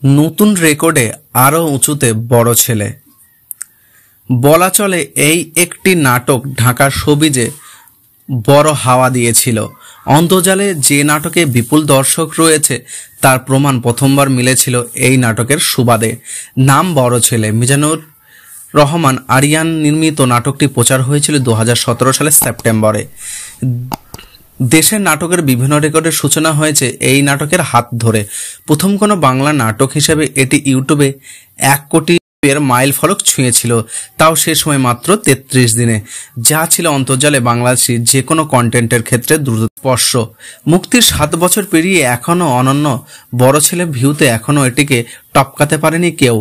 নতুন রেকর্ডে আরও উঁচুতে বড় ছেলে। বলা চলে এই একটি নাটক ঢাকার শোবিজে বড় হাওয়া দিয়েছিল। অন্তর্জালে যে নাটকে বিপুল দর্শক রয়েছে তার প্রমাণ প্রথমবার মিলেছিল এই নাটকের সুবাদে। নাম বড় ছেলে। মিজানুর রহমান আরিয়ান নির্মিত নাটকটি প্রচার হয়েছিল 2017 সালের সেপ্টেম্বরে। দেশের নাটকের বিভিন্ন রেকর্ডের সূচনা হয়েছে এই নাটকের হাত ধরে। প্রথম কোনো বাংলা নাটক হিসেবে এটি ইউটিউবে 1 কোটি এর মাইল ফলক ছুঁয়েছিল, তাও সে সময় মাত্র 33 দিনে, যা ছিল অন্তর্জালে বাংলাদেশি যে কোনো কন্টেন্টের ক্ষেত্রে দ্রুত স্পর্শ। মুক্তির 7 বছর পেরিয়ে এখনও অনন্য বড় ছেলে ভিউতে এখনও এটিকে টপকাতে পারেনি কেউ।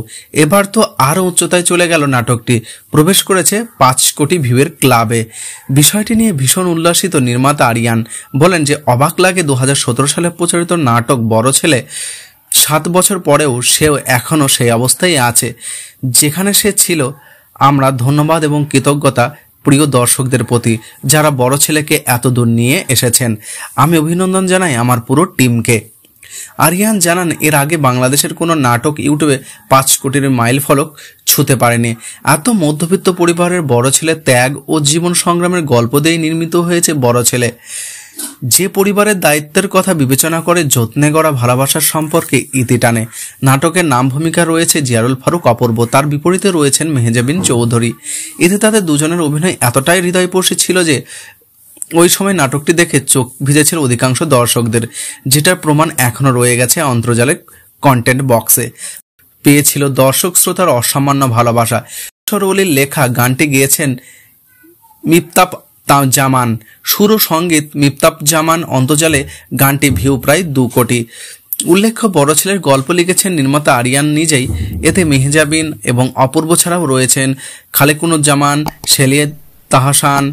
এবার তো আরও উচ্চতায় চলে গেল নাটকটি, প্রবেশ করেছে 5 কোটি ভিউয়ের ক্লাবে। বিষয়টি নিয়ে ভীষণ উল্লাসিত নির্মাতা আরিয়ান বলেন যে অবাক লাগে 2017 সালে প্রচারিত নাটক বড় ছেলে 7 বছর পরেও সেও এখনও সেই অবস্থায় আছে যেখানে সে ছিল। আমরা ধন্যবাদ এবং কৃতজ্ঞতা প্রিয় দর্শকদের প্রতি যারা বড় ছেলেকে এত দূর নিয়ে এসেছেন। আমি অভিনন্দন জানাই আমার পুরো টিমকে। আরিয়ান জানান এর আগে বাংলাদেশের কোনো নাটক ইউটিউবে 5 কোটির মাইল ফলক ছুঁতে পারেনি। এত মধ্যবিত্ত পরিবারের বড় ছেলে ত্যাগ ও জীবন সংগ্রামের গল্প দিয়েই নির্মিত হয়েছে বড় ছেলে। যে পরিবারের দায়িত্বের কথা বিবেচনা করে যত্নে গড়া ভালোবাসার সম্পর্কে ইতি টানে। নাটকের নাম ভূমিকা রয়েছে জিয়ারুল ফারুক অপূর্ব, তার বিপরীতে রয়েছেন মেহজাবিন চৌধুরী। এতে তাদের দুজনের অভিনয় এতটাই হৃদয়স্পর্শী ছিল যে ওই সময় নাটকটি দেখে চোখ ভিজেছিল অধিকাংশ দর্শকদের, যেটার প্রমাণ এখনও রয়ে গেছে অন্তর্জালের কন্টেন্ট বক্সে। পেয়েছিল দর্শক শ্রোতার অসামান্য ভালোবাসা। সরওয়ালির লেখা গানটি গেয়েছেন মিফতাব জামান, সুর ও সঙ্গীত মিফতাব জামান। অন্তর্জালে গানটি ভিউ প্রায় 2 কোটি। উল্লেখ্য বড় ছেলের গল্প লিখেছেন নির্মাতা আরিয়ান নিজেই। এতে মেহজাবিন এবং অপূর্ব ছাড়াও রয়েছেন খালেকুনুজ্জামান, শেলিয়ে তাহসান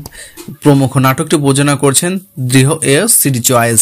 প্রমুখ। নাটকটি প্রযোজনা করছেন দৃঢ় সিডি চয়েস।